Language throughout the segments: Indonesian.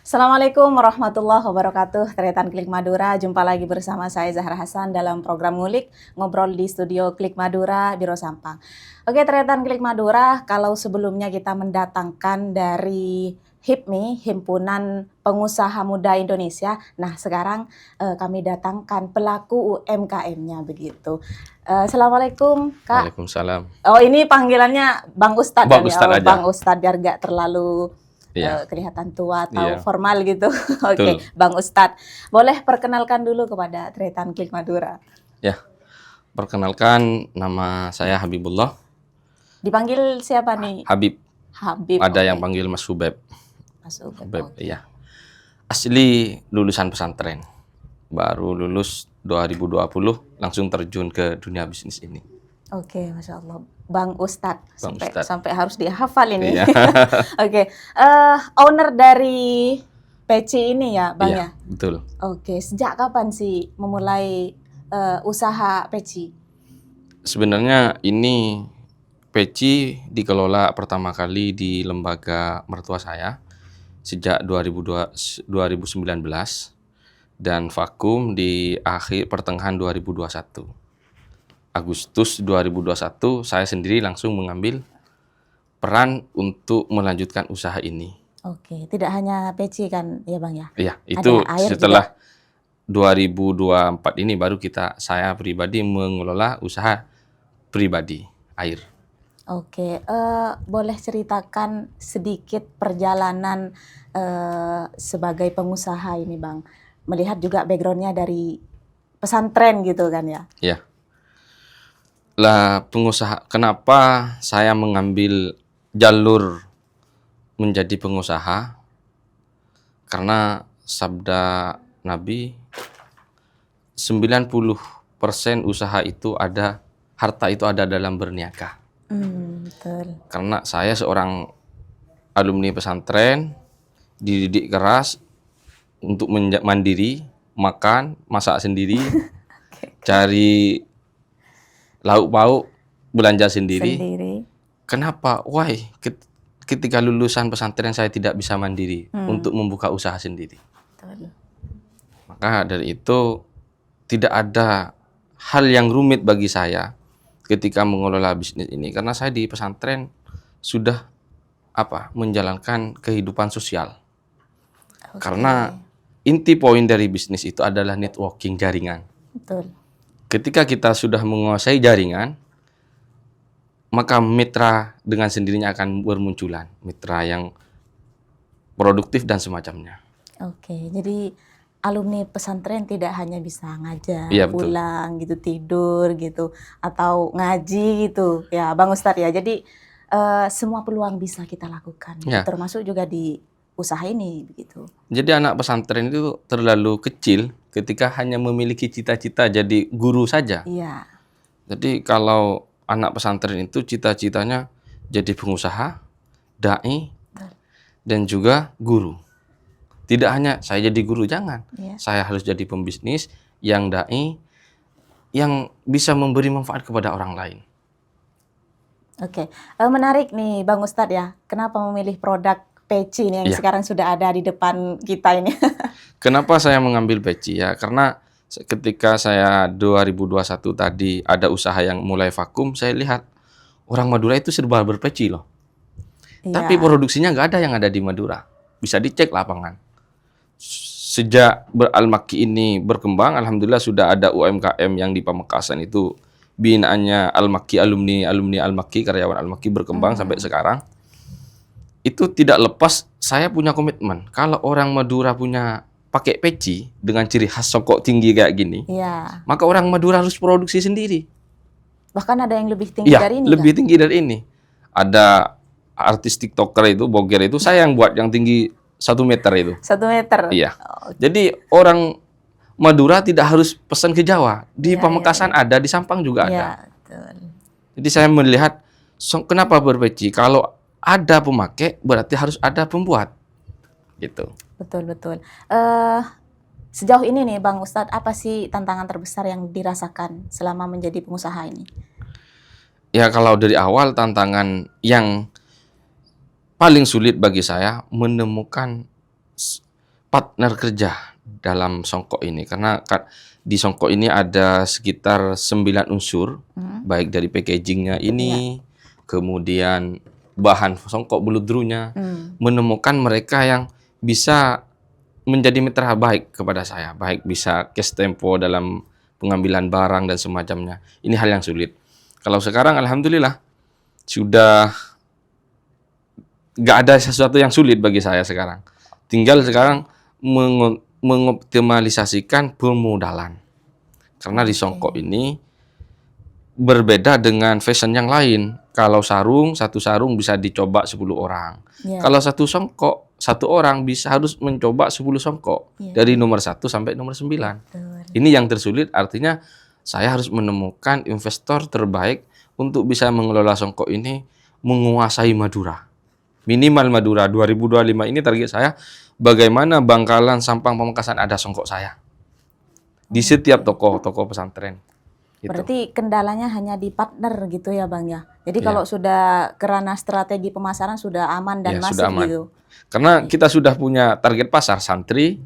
Assalamualaikum warahmatullahi wabarakatuh. Tretan Klik Madura, jumpa lagi bersama saya Zahra Hasan dalam program Ngulik, ngobrol di studio Klik Madura, Biro Sampang. Oke, Tretan Klik Madura, kalau sebelumnya kita mendatangkan dari HIPMI, Himpunan Pengusaha Muda Indonesia, nah sekarang kami datangkan pelaku UMKM-nya begitu. Assalamualaikum, Kak. Waalaikumsalam. Oh, ini panggilannya Bang Ustadz Bang kan ya? Ustadz aja. Bang Ustadz biar gak terlalu Iya, kelihatan tua atau iya, formal gitu. Oke, betul. Bang Ustadz. Boleh perkenalkan dulu kepada Tretan Klik Madura. Ya, perkenalkan nama saya Habibullah. Dipanggil siapa nih? Habib, Habib. ada oke. yang panggil Mas Hubeb. Mas Ubed, Hubeb, oke. iya. Asli lulusan pesantren. Baru lulus 2020, langsung terjun ke dunia bisnis ini. Oke, Masya Allah. Bang Ustadz. Bang Sampai, Ustadz. sampai harus dihafal ini. Iya. Oke, owner dari Peci ini ya, Bang ya? Iya, betul. Oke, sejak kapan sih memulai usaha Peci? Sebenarnya ini Peci dikelola pertama kali di lembaga mertua saya sejak 2019 dan vakum di akhir pertengahan 2021. Agustus 2021 saya sendiri langsung mengambil peran untuk melanjutkan usaha ini. Oke, tidak hanya Peci kan ya Bang ya? Iya, itu Ada air setelah 2024 ini baru saya pribadi mengelola usaha pribadi air. Oke, boleh ceritakan sedikit perjalanan sebagai pengusaha ini Bang? Melihat juga background-nya dari pesantren gitu kan ya? Ya. Lah pengusaha, kenapa saya mengambil jalur menjadi pengusaha? Karena sabda Nabi 90% usaha itu harta itu ada dalam berniaga. Betul. Karena saya seorang alumni pesantren, dididik keras untuk mandiri, makan, masak sendiri, cari lauk pauk, belanja sendiri. Kenapa? Why? Ketika lulusan pesantren saya tidak bisa mandiri untuk membuka usaha sendiri. Betul. Maka dari itu tidak ada hal yang rumit bagi saya ketika mengelola bisnis ini karena saya di pesantren sudah menjalankan kehidupan sosial. Oke. Karena inti poin dari bisnis itu adalah networking, jaringan. Betul. Ketika kita sudah menguasai jaringan, maka mitra dengan sendirinya akan bermunculan, mitra yang produktif dan semacamnya. Oke, jadi alumni pesantren tidak hanya bisa ngajar, Iya, betul. pulang gitu, tidur gitu, atau ngaji gitu, ya Bang Ustadz ya. Jadi semua peluang bisa kita lakukan, Ya. termasuk juga di usaha ini begitu. Jadi anak pesantren itu terlalu kecil ketika hanya memiliki cita-cita jadi guru saja. Iya, Jadi kalau anak pesantren itu cita-citanya jadi pengusaha, dai, dan juga guru. Tidak hanya saya jadi guru, jangan. iya. Saya harus jadi pembisnis yang dai, yang bisa memberi manfaat kepada orang lain. Oke, menarik nih Bang Ustadz ya. Kenapa memilih produk Peci ini yang Iya. sekarang sudah ada di depan kita ini? Kenapa saya mengambil Peci ya? Karena ketika saya 2021 tadi ada usaha yang mulai vakum, saya lihat orang Madura itu serba berpeci loh. Tapi Iya. produksinya nggak ada yang ada di Madura. Bisa dicek lapangan. Sejak Al-Makki ini berkembang, alhamdulillah sudah ada UMKM yang di Pamekasan itu binaannya Al-Makki, alumni Al-Makki, karyawan Al-Makki berkembang sampai sekarang. Itu tidak lepas saya punya komitmen. Kalau orang Madura punya pakai peci dengan ciri khas sokok tinggi kayak gini, Iya. maka orang Madura harus produksi sendiri. Bahkan ada yang lebih tinggi Iya, dari ini lebih kan? tinggi dari ini. Ada artis TikToker itu, Boger itu, saya yang buat yang tinggi 1 meter itu. 1 meter. Iya. Jadi orang Madura tidak harus pesan ke Jawa. Di Iya, Pamekasan ada, di Sampang juga ada. Iya, betul. Jadi saya melihat kenapa berpeci? Kalau ada pemakai berarti harus ada pembuat. Gitu. Betul. Sejauh ini nih Bang Ustadz, apa sih tantangan terbesar yang dirasakan selama menjadi pengusaha ini? Ya kalau dari awal tantangan yang paling sulit bagi saya menemukan partner kerja dalam Songkok ini, karena di Songkok ini ada sekitar 9 unsur, baik dari packagingnya ini, kemudian bahan Songkok beludrunya, menemukan mereka yang bisa menjadi mitra baik kepada saya, baik bisa cash tempo dalam pengambilan barang dan semacamnya. Ini hal yang sulit. Kalau sekarang alhamdulillah sudah nggak ada sesuatu yang sulit bagi saya sekarang. Tinggal sekarang mengoptimalisasikan permodalan. Karena di Songkok ini berbeda dengan fashion yang lain. Kalau satu sarung bisa dicoba 10 orang. Kalau satu songkok, satu orang harus mencoba 10 songkok. Dari nomor 1 sampai nomor 9. Ini yang tersulit, artinya saya harus menemukan investor terbaik untuk bisa mengelola Songkok ini, menguasai Madura. Minimal Madura 2025 ini target saya, bagaimana Bangkalan, Sampang, Pamekasan ada Songkok saya. Di setiap toko pesantren. Gitu. Berarti kendalanya hanya di partner gitu ya Bang ya. Jadi kalau sudah kerana strategi pemasaran sudah aman dan masif sudah aman. gitu. Karena kita sudah punya target pasar santri,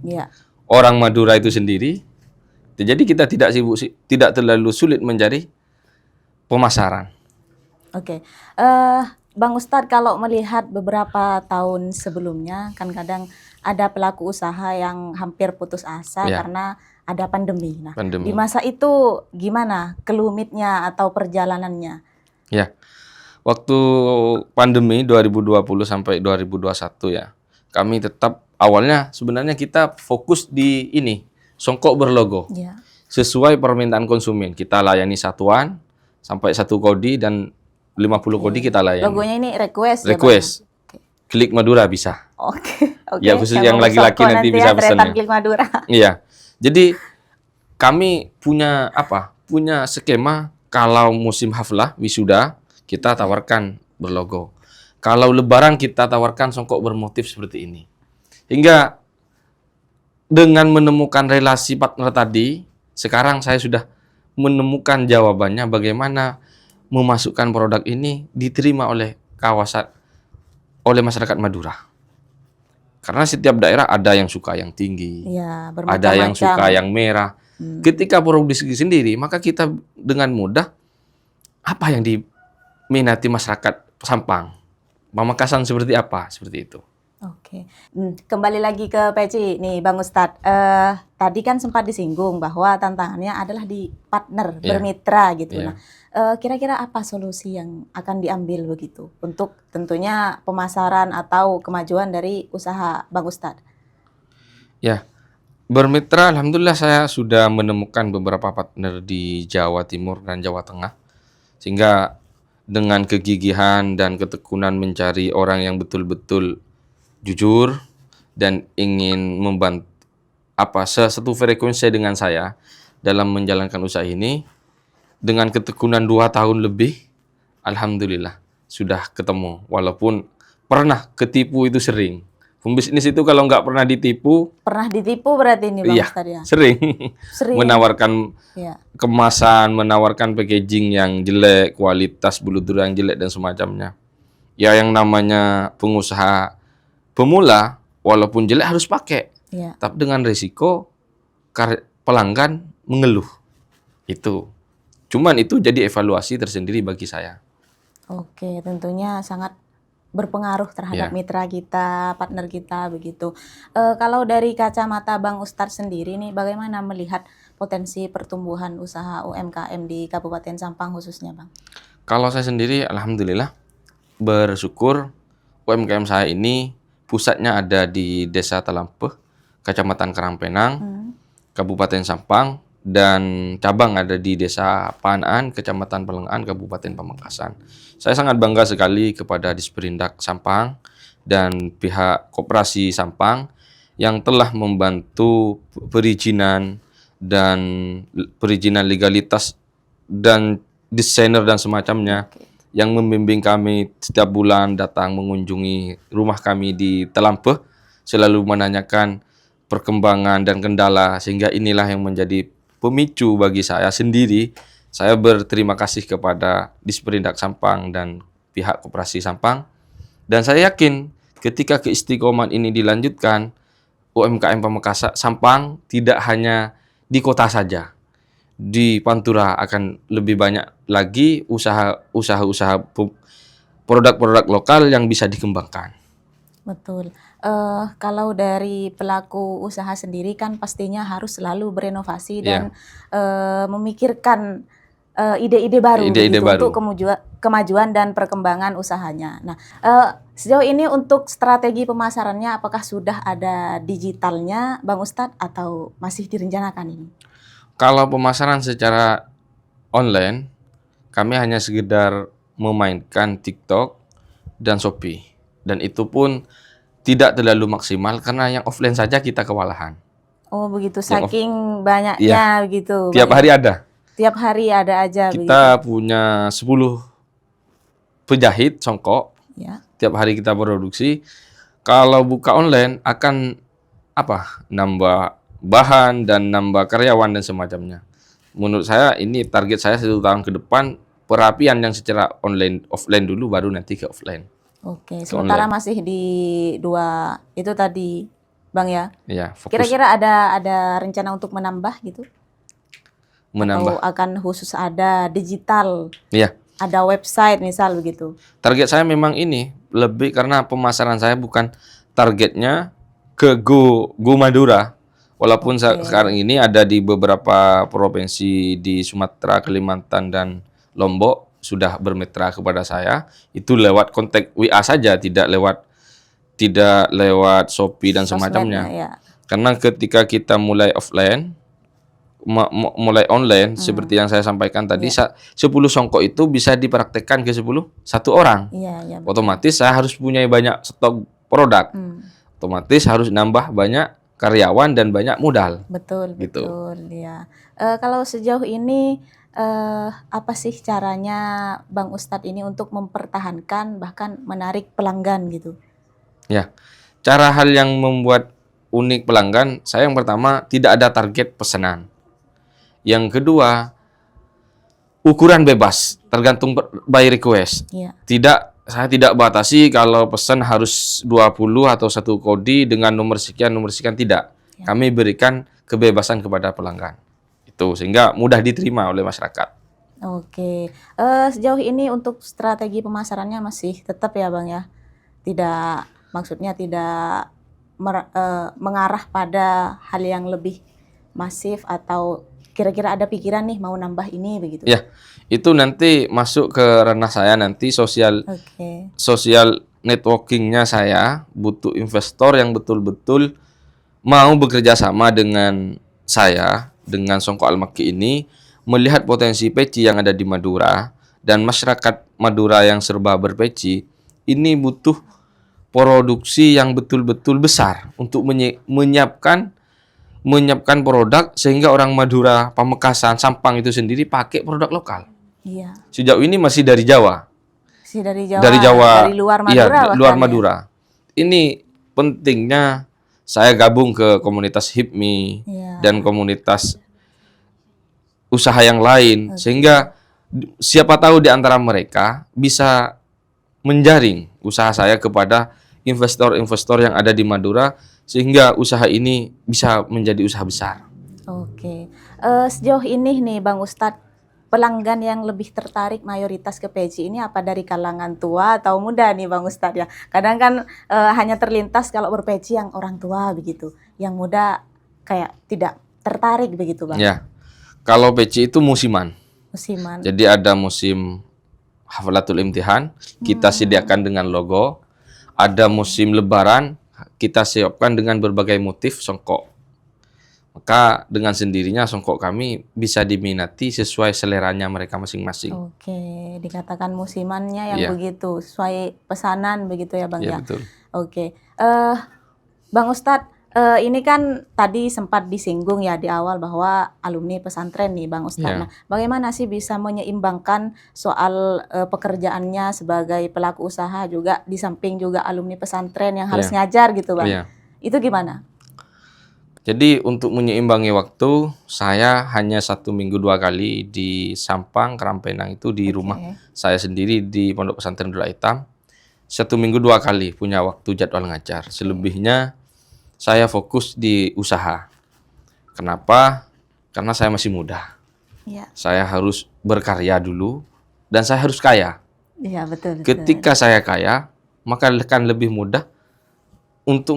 orang Madura itu sendiri. Jadi kita tidak terlalu sulit mencari pemasaran. Oke. Bang Ustadz, kalau melihat beberapa tahun sebelumnya kan kadang ada pelaku usaha yang hampir putus asa karena ada pandemi. Nah, di masa itu gimana kelumitnya atau perjalanannya? Ya, waktu pandemi 2020 sampai 2021 ya, kami tetap awalnya sebenarnya kita fokus di ini, Songkok berlogo. Sesuai permintaan konsumen, kita layani satuan sampai 1 kodi dan 50 kodi kita layani. Logonya ini request. Klik Madura bisa. Oke. Ya, khusus yang laki-laki nanti bisa pesan. Klik Madura. Iya. Jadi kami punya punya skema kalau musim haflah wisuda kita tawarkan berlogo. Kalau lebaran kita tawarkan Songkok bermotif seperti ini. Hingga dengan menemukan relasi partner tadi, sekarang saya sudah menemukan jawabannya bagaimana memasukkan produk ini diterima oleh masyarakat Madura. Karena setiap daerah ada yang suka yang tinggi, ada yang suka yang merah. Ketika produksi sendiri, maka kita dengan mudah apa yang diminati masyarakat Sampang, Pamekasan seperti apa, seperti itu. Oke. Kembali lagi ke Peci nih Bang Ustadz. Tadi kan sempat disinggung bahwa tantangannya adalah di partner, bermitra gitu. Nah, kira-kira apa solusi yang akan diambil begitu untuk tentunya pemasaran atau kemajuan dari usaha Bang Ustadz? Ya, bermitra alhamdulillah saya sudah menemukan beberapa partner di Jawa Timur dan Jawa Tengah. Sehingga dengan kegigihan dan ketekunan mencari orang yang betul-betul jujur dan ingin membantu satu frekuensi dengan saya dalam menjalankan usaha ini, dengan ketekunan 2 tahun lebih, alhamdulillah sudah ketemu. Walaupun pernah ketipu itu sering. Pembisnis itu kalau nggak pernah ditipu. Pernah ditipu berarti ini Bang Ustadz ya? Sering. Menawarkan kemasan, menawarkan packaging yang jelek, kualitas buludur yang jelek dan semacamnya. Ya yang namanya pengusaha pemula, walaupun jelek harus pakai. Tapi dengan risiko pelanggan mengeluh. Itu. Cuman itu jadi evaluasi tersendiri bagi saya. Oke, tentunya sangat berpengaruh terhadap mitra kita, partner kita begitu. Kalau dari kacamata Bang Ustadz sendiri nih, bagaimana melihat potensi pertumbuhan usaha UMKM di Kabupaten Sampang khususnya, Bang? Kalau saya sendiri, alhamdulillah bersyukur UMKM saya ini pusatnya ada di Desa Talampeh, Kecamatan Karangpenang, Kabupaten Sampang, dan cabang ada di Desa Panaan, Kecamatan Pelengahan, Kabupaten Pamekasan. Saya sangat bangga sekali kepada Disperindak Sampang dan pihak Koperasi Sampang yang telah membantu perizinan legalitas dan desainer dan semacamnya, yang membimbing kami setiap bulan datang mengunjungi rumah kami di Talampeh, selalu menanyakan perkembangan dan kendala, sehingga inilah yang menjadi pemicu bagi saya sendiri. Saya berterima kasih kepada Disperindak Sampang dan pihak Koperasi Sampang. Dan saya yakin ketika keistiqomahan ini dilanjutkan, UMKM Pamekasan Sampang tidak hanya di kota saja. Di Pantura akan lebih banyak lagi usaha produk-produk lokal yang bisa dikembangkan. Betul. Kalau dari pelaku usaha sendiri kan pastinya harus selalu berinovasi dan Ya, memikirkan ide-ide baru ide-ide begitu untuk baru. kemajuan dan perkembangan usahanya. Nah, sejauh ini untuk strategi pemasarannya apakah sudah ada digitalnya, Bang Ustadz, atau masih direncanakan ini? Kalau pemasaran secara online, kami hanya sekedar memainkan TikTok dan Shopee. Dan itu pun tidak terlalu maksimal karena yang offline saja kita kewalahan. Oh begitu, Yang off, saking iya, banyaknya begitu, Bang tiap ya. hari ada. Tiap hari ada aja begitu. Kita punya 10 penjahit songkok, Ya. tiap hari kita produksi. Kalau buka online akan nambah bahan dan nambah karyawan dan semacamnya. Menurut saya ini target saya 1 tahun ke depan perapian yang secara offline dulu baru nanti ke offline, Oke, ke sementara online. masih di dua itu tadi, Bang ya. Ya, fokus Kira-kira ada rencana untuk menambah gitu? Atau menambah. akan khusus ada digital, Ya, ada website misal begitu? target saya memang ini lebih karena pemasaran saya bukan targetnya ke Go Madura. Walaupun sekarang Oke, ini ada di beberapa provinsi di Sumatera, Kalimantan, dan Lombok sudah bermitra kepada saya, itu lewat kontak WA saja, tidak lewat Shopee dan sosmednya semacamnya. ya. Karena ketika kita mulai offline, mulai online, Hmm, seperti yang saya sampaikan tadi, ya, 10 songkok itu bisa dipraktekkan ke 1 orang. iya, iya betul. Otomatis saya harus punya banyak stok produk. Hmm, Otomatis harus nambah banyak karyawan dan banyak modal, betul, gitu. betul, ya. Kalau sejauh ini apa sih caranya Bang Ustadz ini untuk mempertahankan bahkan menarik pelanggan gitu? Ya, cara hal yang membuat unik pelanggan, saya yang pertama tidak ada target pesanan. Yang kedua, ukuran bebas, tergantung by request. Iya, Saya tidak batasi kalau pesan harus 20 atau 1 kodi dengan nomor sekian, tidak. ya. Kami berikan kebebasan kepada pelanggan. Itu sehingga mudah diterima oleh masyarakat. Oke, sejauh ini untuk strategi pemasarannya masih tetap ya Bang ya? Tidak, maksudnya tidak mengarah pada hal yang lebih masif atau kira-kira ada pikiran nih mau nambah ini begitu? Ya, itu nanti masuk ke ranah saya nanti Oke, sosial networkingnya saya butuh investor yang betul-betul mau bekerja sama dengan saya, dengan Songko Almaki ini, melihat potensi peci yang ada di Madura, dan masyarakat Madura yang serba berpeci, ini butuh produksi yang betul-betul besar untuk menyiapkan produk sehingga orang Madura, Pamekasan, Sampang itu sendiri pakai produk lokal. iya. Sejauh ini masih dari Jawa. Si dari Dari Jawa, Jawa, dari luar iya, Madura luar bahkan ya? Madura. Ini pentingnya saya gabung ke komunitas HIPMI Iya, dan komunitas usaha yang lain, oke. sehingga siapa tahu di antara mereka bisa menjaring usaha saya kepada investor-investor yang ada di Madura, sehingga usaha ini bisa menjadi usaha besar. Oke, sejauh ini nih Bang Ustadz, pelanggan yang lebih tertarik mayoritas ke peci ini apa dari kalangan tua atau muda nih Bang Ustadz ya? Kadang kan hanya terlintas kalau berpeci yang orang tua begitu, yang muda kayak tidak tertarik begitu Bang, Ya, kalau PC itu musiman. musiman. Jadi ada musim Haflatul Imtihan, kita Hmm, sediakan dengan logo. Ada musim Lebaran, kita siapkan dengan berbagai motif songkok. Maka dengan sendirinya songkok kami bisa diminati sesuai seleranya mereka masing-masing. oke, dikatakan musimannya yang Iya, begitu, sesuai pesanan begitu ya Bang iya ya? betul. Oke, Bang Ustadz, ini kan tadi sempat disinggung ya di awal bahwa alumni pesantren nih Bang Ustadz. Nah, Iya, bagaimana sih bisa menyeimbangkan soal pekerjaannya sebagai pelaku usaha juga di samping juga alumni pesantren yang harus iya, ngajar gitu Bang? iya. Itu gimana? Jadi untuk menyeimbangi waktu, saya hanya 1 minggu 2 kali di Sampang, Kerampenang itu di rumah Oke, saya sendiri di Pondok Pesantren Dula Hitam. 1 minggu 2 kali punya waktu jadwal ngajar. oke, Selebihnya saya fokus di usaha. Kenapa? Karena saya masih muda. Ya, Saya harus berkarya dulu dan saya harus kaya. iya betul betul. Ketika saya kaya, maka akan lebih mudah untuk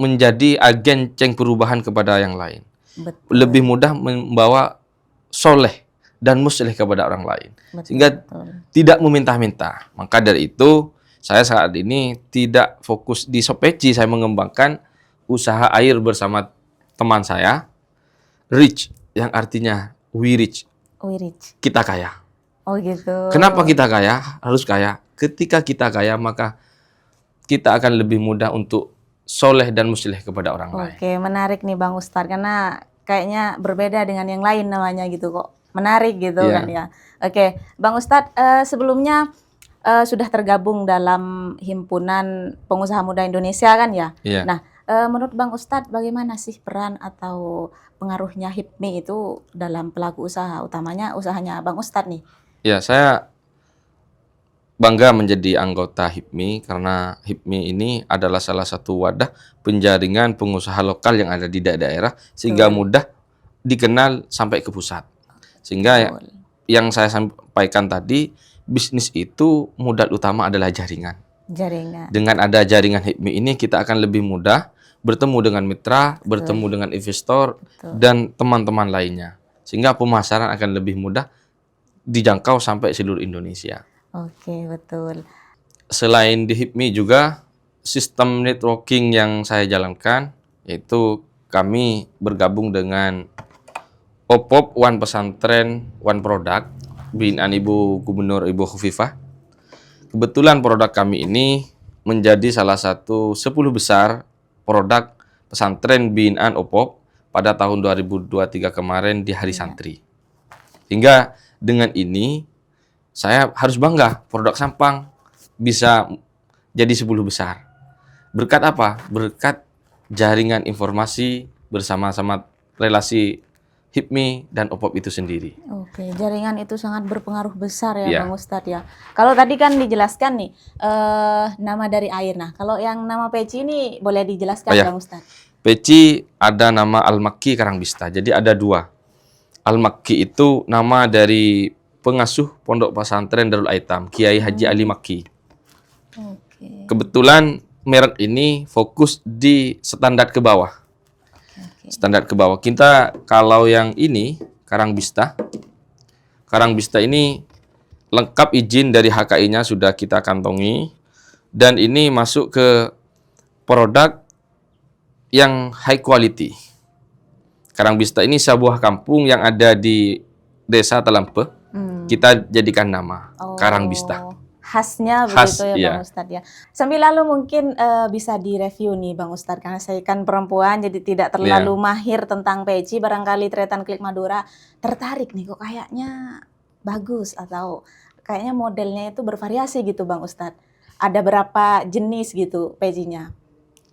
menjadi agen ceng perubahan kepada yang lain. Betul. Lebih mudah membawa soleh dan musleh kepada orang lain. Betul, Sehingga betul. tidak meminta-minta. Maka dari itu, saya saat ini tidak fokus di Shopee, saya mengembangkan usaha air bersama teman saya, Rich, yang artinya we rich, Wirich. kita kaya. Oh gitu. Kenapa kita kaya? Harus kaya. Ketika kita kaya, maka kita akan lebih mudah untuk soleh dan musleh kepada orang lain. Oke, menarik nih Bang Ustadz, karena kayaknya berbeda dengan yang lain namanya gitu kok. Menarik gitu Iya. kan ya. Oke, Bang Ustadz, sebelumnya sudah tergabung dalam Himpunan Pengusaha Muda Indonesia kan ya? Iya. Nah, menurut Bang Ustadz bagaimana sih peran atau pengaruhnya HIPMI itu dalam pelaku usaha, utamanya usahanya Bang Ustadz nih? Ya, saya bangga menjadi anggota HIPMI karena HIPMI ini adalah salah satu wadah penjaringan pengusaha lokal yang ada di daerah sehingga Betul. mudah dikenal sampai ke pusat. Sehingga Betul. yang saya sampaikan tadi, bisnis itu modal utama adalah jaringan. Jaringan. Dengan ada jaringan HIPMI ini kita akan lebih mudah bertemu dengan mitra, bertemu dengan investor Betul. dan teman-teman lainnya. Sehingga pemasaran akan lebih mudah dijangkau sampai seluruh Indonesia. Oke, betul. Selain di HIPMI juga sistem networking yang saya jalankan yaitu kami bergabung dengan OPOP One Pesantren One Product binaan Ibu Gubernur Ibu Khofifah. Kebetulan produk kami ini menjadi salah satu 10 besar produk pesantren binaan OPOP pada tahun 2023 kemarin di Hari Santri. Hingga dengan ini saya harus bangga produk Sampang bisa jadi 10 besar. Berkat apa? Berkat jaringan informasi bersama-sama relasi HIPMI dan OPOP itu sendiri. Oke, jaringan itu sangat berpengaruh besar ya, Iya. Bang Ustadz ya. Kalau tadi kan dijelaskan nih nama dari air. Nah, kalau yang nama peci ini boleh dijelaskan, Oh, ya. Bang Ustadz? Peci ada nama Al-Makki Karangbista. Jadi ada dua. Al-Makki itu nama dari pengasuh Pondok Pesantren Darul Aitam, Kiai Haji Ali Makki. Oke. Kebetulan merek ini fokus di standar ke bawah. Oke. Standar ke bawah. Kita kalau yang ini Karangbista. Karangbista ini lengkap izin dari HKI-nya sudah kita kantongi dan ini masuk ke produk yang high quality. Karangbista ini sebuah kampung yang ada di Desa Telampe. Kita jadikan nama Karangbista. Khasnya Khas, begitu ya, iya. Bang Ustadz ya. Sambil lalu mungkin bisa direview nih, Bang Ustadz, karena saya kan perempuan jadi tidak terlalu mahir tentang peci. Barangkali Tretan Klik Madura tertarik nih, kok kayaknya bagus atau kayaknya modelnya itu bervariasi gitu, Bang Ustadz. Ada berapa jenis gitu pecinya?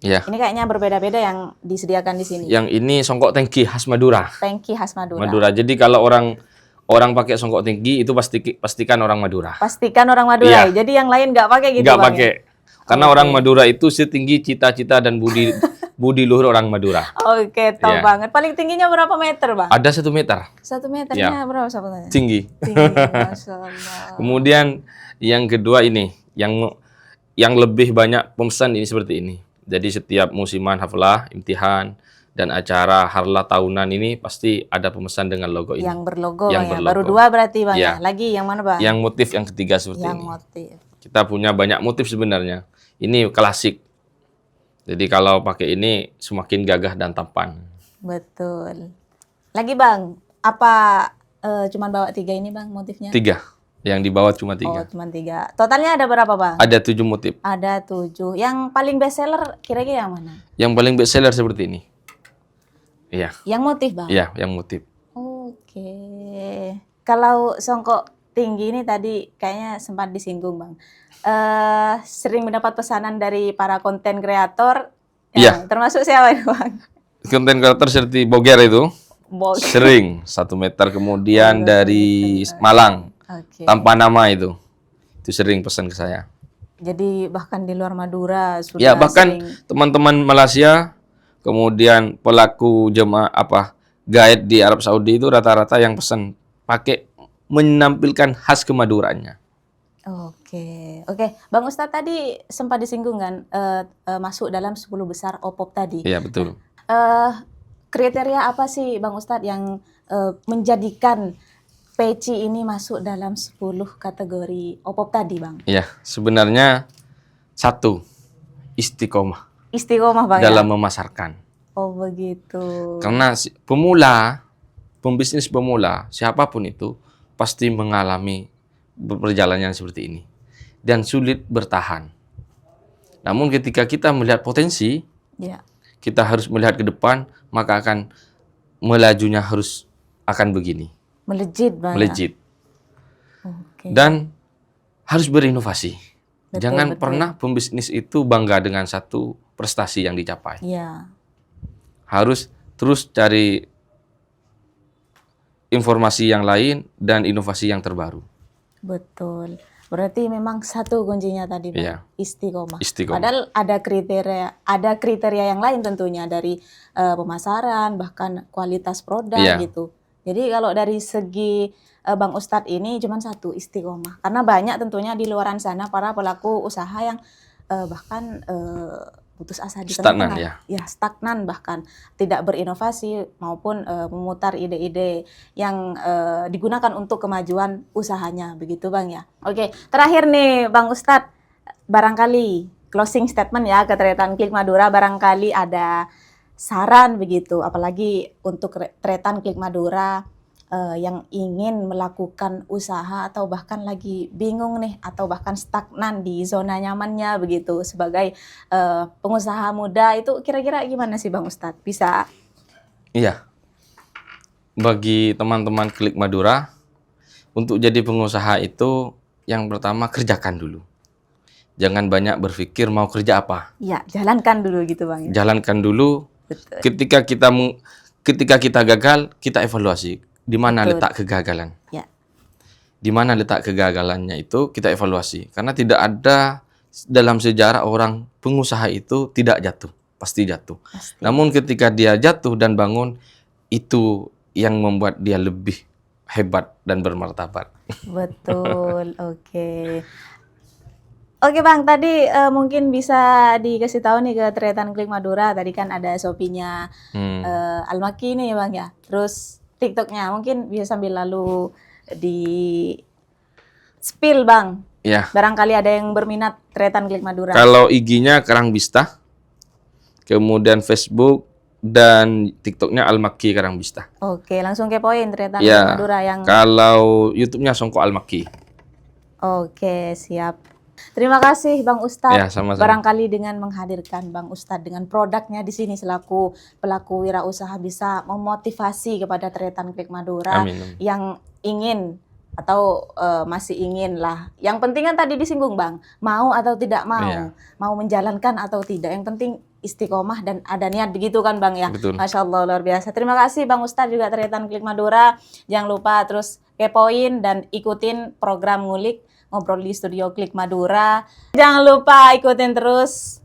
Ya. Ini kayaknya berbeda-beda yang disediakan di sini. Yang ini songkok tengki khas Madura. Tengki khas Madura. Madura. Jadi kalau orang pakai songkok tinggi itu pastikan orang Madura. Pastikan orang Madura. Iya. Jadi yang lain nggak pakai gitu, Nggak Bang, pakai. ya? Karena Oke. orang Madura itu setinggi cita-cita dan budi luhur orang Madura. Oke, tahu Iya. banget. Paling tingginya berapa meter, Bang? Ada 1 meter 1 meternya Iya. berapa sahabatnya? tinggi. Tinggi, Masya Allah. Kemudian yang kedua ini yang lebih banyak pemesan ini seperti ini. Jadi setiap musiman haflah, imtihan dan acara harlah tahunan ini pasti ada pemesan dengan logo ini. Yang berlogo, Yang Bang, ya. berlogo. Baru 2 berarti, Bang, Iya. ya. Lagi yang mana, Bang? Yang motif yang ketiga seperti Yang ini. motif. Kita punya banyak motif sebenarnya. Ini klasik. Jadi kalau pakai ini semakin gagah dan tampan. Betul. Lagi, Bang, apa cuman bawa 3 ini, Bang, motifnya? 3. Yang di bawah cuma 3. Oh, cuman 3. Totalnya ada berapa, Bang? Ada 7 motif. Ada 7. Yang paling best seller kira-kira yang mana? Yang paling best seller seperti ini. Iya, Yang motif, Bang? iya, yang motif. Oke. Kalau songkok tinggi ini tadi kayaknya sempat disinggung, Bang. Sering mendapat pesanan dari para konten kreator. Iya. Termasuk siapa ini, Bang? Konten kreator seperti Boger itu Bog. sering 1 meter kemudian dari Malang Oke. tanpa nama itu sering pesan ke saya. Jadi bahkan di luar Madura sudah Ya bahkan sering. teman-teman Malaysia Kemudian pelaku jemaah guide di Arab Saudi itu rata-rata yang pesan pakai menampilkan khas kemaduraannya. Oke, oke. Bang Ustadz tadi sempat disinggung kan masuk dalam 10 besar OPOP tadi. Iya, betul. Eh, kriteria apa sih Bang Ustadz yang menjadikan peci ini masuk dalam 10 kategori OPOP tadi, Bang? Iya, sebenarnya satu, istiqomah Istiqomah, Bang, dalam ya? memasarkan. Oh, begitu. Karena pembisnis pemula, siapapun itu pasti mengalami perjalanan seperti ini dan sulit bertahan. Namun ketika kita melihat potensi, Ya, kita harus melihat ke depan, maka akan melajunya akan begini, melejit, Bang, ya? melejit. Oke. Dan harus berinovasi. Betul, Jangan betul. pernah pembisnis itu bangga dengan satu prestasi yang dicapai. Ya, Harus terus cari informasi yang lain dan inovasi yang terbaru. betul. Berarti memang satu kuncinya tadi, Bang, Iya. istiqomah. Istiqomah. Padahal ada kriteria yang lain tentunya dari pemasaran, bahkan kualitas produk Iya. gitu. Jadi kalau dari segi Bang Ustadz ini cuma satu, istiqomah. Karena banyak tentunya di luaran sana para pelaku usaha yang bahkan putus asa di Stagnan, tengah-tengah. Ya, stagnan bahkan tidak berinovasi maupun memutar ide-ide yang digunakan untuk kemajuan usahanya, begitu Bang ya. Oke, terakhir nih Bang Ustadz, barangkali closing statement ya ke Tretan Klik Madura, barangkali ada saran begitu, apalagi untuk Tretan Klik Madura yang ingin melakukan usaha atau bahkan lagi bingung nih atau bahkan stagnan di zona nyamannya begitu sebagai pengusaha muda, itu kira-kira gimana sih Bang Ustadz? Bisa? Iya. Bagi teman-teman Klik Madura, untuk jadi pengusaha itu yang pertama kerjakan dulu. Jangan banyak berpikir mau kerja apa. Ya, jalankan dulu gitu Bang ya. Jalankan dulu. Betul. Ketika kita gagal, kita evaluasi di mana Betul. letak kegagalan. Ya. Di mana letak kegagalannya itu kita evaluasi. Karena tidak ada dalam sejarah orang pengusaha itu tidak jatuh, pasti jatuh. Pasti. Namun ketika dia jatuh dan bangun, itu yang membuat dia lebih hebat dan bermartabat. Betul, oke. Oke Bang, tadi mungkin bisa dikasih tahu nih ke Tretan Klik Madura, tadi kan ada Shopee-nya Almaki nih Bang ya. Terus TikTok-nya mungkin bisa sambil lalu di spill Bang. Ya. Barangkali ada yang berminat Tretan Klik Madura. Kalau IG-nya Karang Bista, kemudian Facebook dan TikTok-nya Almaki Karang Bista. Oke, langsung kepoin Tretan Klik Ya. Madura yang. Kalau YouTube-nya Songko Almaki. Oke, siap. Terima kasih Bang Ustadz. Ya, sama-sama. Barangkali dengan menghadirkan Bang Ustadz dengan produknya di sini selaku pelaku wirausaha bisa memotivasi kepada Tretan Klik Madura. Amin. Yang ingin atau masih ingin lah. Yang penting kan tadi disinggung Bang, mau atau tidak mau, Iya. mau menjalankan atau tidak. Yang penting istiqomah dan ada niat, begitu kan Bang ya. Betul. Masya Allah, luar biasa. Terima kasih Bang Ustadz juga Tretan Klik Madura. Jangan lupa terus kepoin dan ikutin program Ngulik Ngobrol di Studio Klik Madura. Jangan lupa ikutin terus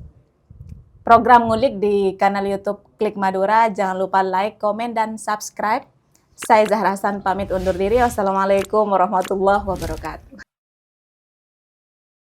program Ngulik di kanal YouTube Klik Madura. Jangan lupa like, komen, dan subscribe. Saya Zahra Hasan pamit undur diri. Wassalamualaikum warahmatullahi wabarakatuh.